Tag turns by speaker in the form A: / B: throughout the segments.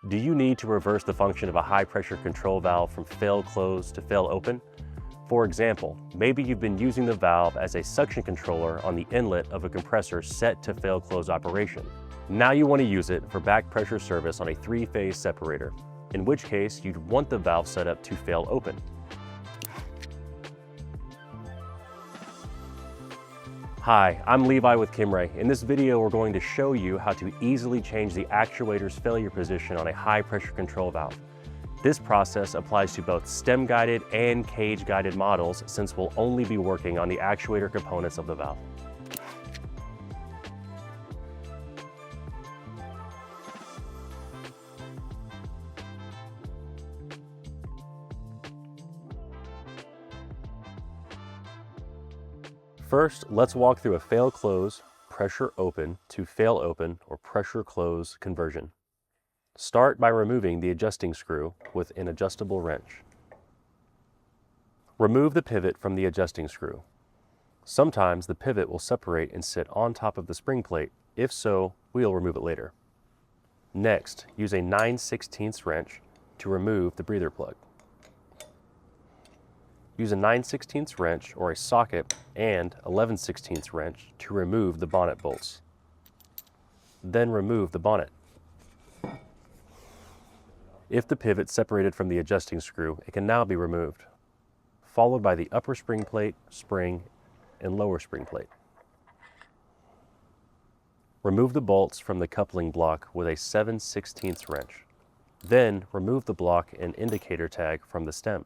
A: Do you need to reverse the function of a high pressure control valve from fail close to fail open? For example, maybe you've been using the valve as a suction controller on the inlet of a compressor set to fail close operation. Now you want to use it for back pressure service on a 3-phase separator, in which case you'd want the valve set up to fail open. Hi, I'm Levi with Kimray. In this video, we're going to show you how to easily change the actuator's failure position on a high pressure control valve. This process applies to both stem-guided and cage-guided models, since we'll only be working on the actuator components of the valve. First, let's walk through a fail close, pressure open to fail open or pressure close conversion. Start by removing the adjusting screw with an adjustable wrench. Remove the pivot from the adjusting screw. Sometimes the pivot will separate and sit on top of the spring plate. If so, we'll remove it later. Next, use a 9/16 wrench to remove the breather plug. Use a 9/16 wrench or a socket and 11/16 wrench to remove the bonnet bolts. Then remove the bonnet. If the pivot separated from the adjusting screw, it can now be removed, followed by the upper spring plate, spring, and lower spring plate. Remove the bolts from the coupling block with a 7/16 wrench. Then remove the block and indicator tag from the stem.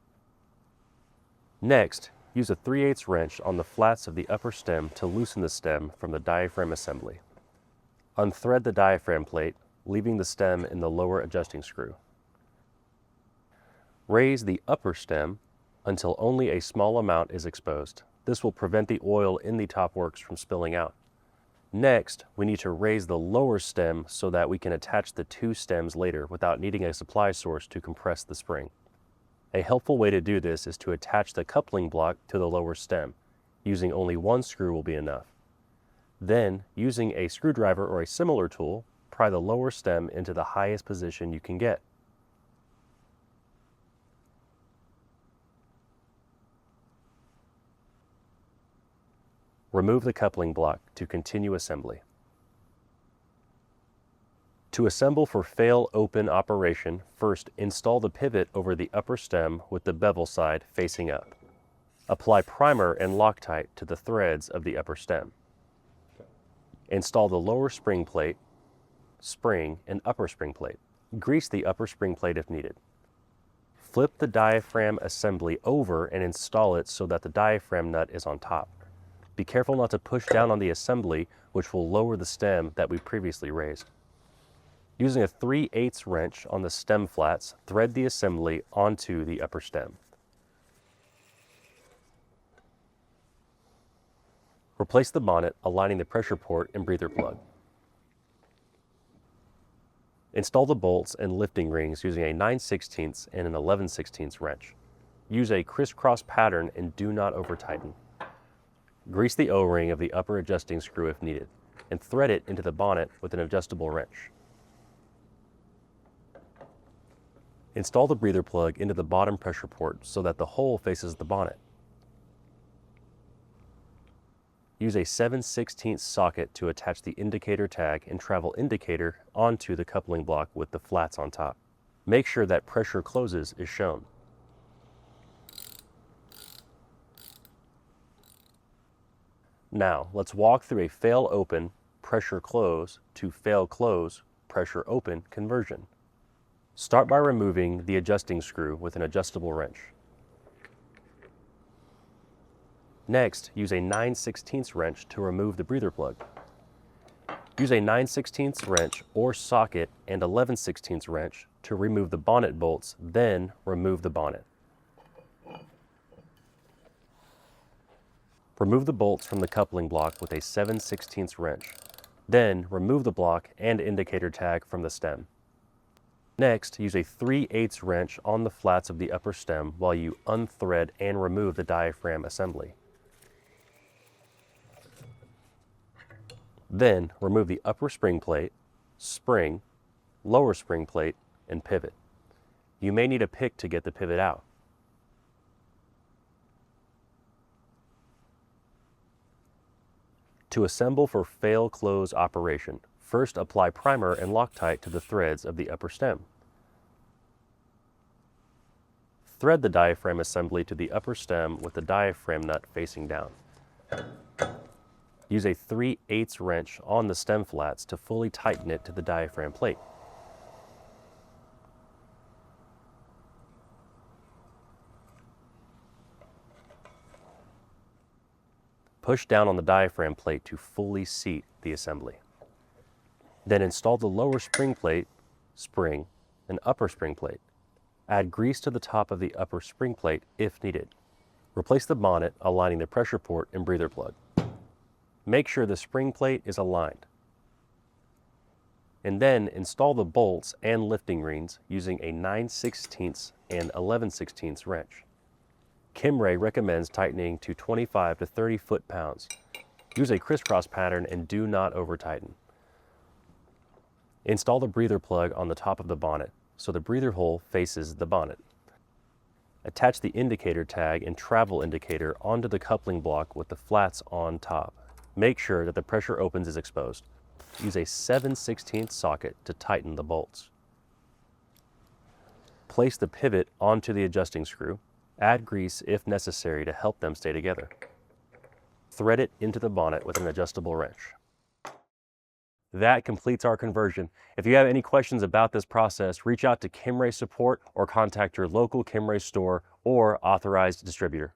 A: Next, use a 3/8 wrench on the flats of the upper stem to loosen the stem from the diaphragm assembly. Unthread the diaphragm plate, leaving the stem in the lower adjusting screw. Raise the upper stem until only a small amount is exposed. This will prevent the oil in the topworks from spilling out. Next, we need to raise the lower stem so that we can attach the two stems later without needing a supply source to compress the spring. A helpful way to do this is to attach the coupling block to the lower stem. Using only one screw will be enough. Then, using a screwdriver or a similar tool, pry the lower stem into the highest position you can get. Remove the coupling block to continue assembly. To assemble for fail open operation, first install the pivot over the upper stem with the bevel side facing up. Apply primer and Loctite to the threads of the upper stem. Install the lower spring plate, spring, and upper spring plate. Grease the upper spring plate if needed. Flip the diaphragm assembly over and install it so that the diaphragm nut is on top. Be careful not to push down on the assembly, which will lower the stem that we previously raised. Using a 3/8 wrench on the stem flats, thread the assembly onto the upper stem. Replace the bonnet, aligning the pressure port and breather plug. Install the bolts and lifting rings using a 9/16 and an 11/16 wrench. Use a crisscross pattern and do not over-tighten. Grease the O-ring of the upper adjusting screw if needed, and thread it into the bonnet with an adjustable wrench. Install the breather plug into the bottom pressure port so that the hole faces the bonnet. Use a 7/16 socket to attach the indicator tag and travel indicator onto the coupling block with the flats on top. Make sure that pressure closes is shown. Now, let's walk through a fail open, pressure close to fail close, pressure open conversion. Start by removing the adjusting screw with an adjustable wrench. Next, use a 9/16 wrench to remove the breather plug. Use a 9/16 wrench or socket and 11/16 wrench to remove the bonnet bolts, then remove the bonnet. Remove the bolts from the coupling block with a 7/16 wrench. Then remove the block and indicator tag from the stem. Next, use a 3/8 wrench on the flats of the upper stem while you unthread and remove the diaphragm assembly. Then remove the upper spring plate, spring, lower spring plate, and pivot. You may need a pick to get the pivot out. To assemble for fail-close operation, first apply primer and Loctite to the threads of the upper stem. Thread the diaphragm assembly to the upper stem with the diaphragm nut facing down. Use a 3/8 wrench on the stem flats to fully tighten it to the diaphragm plate. Push down on the diaphragm plate to fully seat the assembly. Then install the lower spring plate, spring, and upper spring plate. Add grease to the top of the upper spring plate if needed. Replace the bonnet, aligning the pressure port and breather plug. Make sure the spring plate is aligned. And then install the bolts and lifting rings using a 9/16 and 11/16 wrench. Kimray recommends tightening to 25 to 30 foot-pounds. Use a crisscross pattern and do not over-tighten. Install the breather plug on the top of the bonnet so the breather hole faces the bonnet. Attach the indicator tag and travel indicator onto the coupling block with the flats on top. Make sure that the pressure opens is exposed. Use a 7/16 socket to tighten the bolts. Place the pivot onto the adjusting screw. Add grease if necessary to help them stay together. Thread it into the bonnet with an adjustable wrench. That completes our conversion. If you have any questions about this process, reach out to Kimray support or contact your local Kimray store or authorized distributor.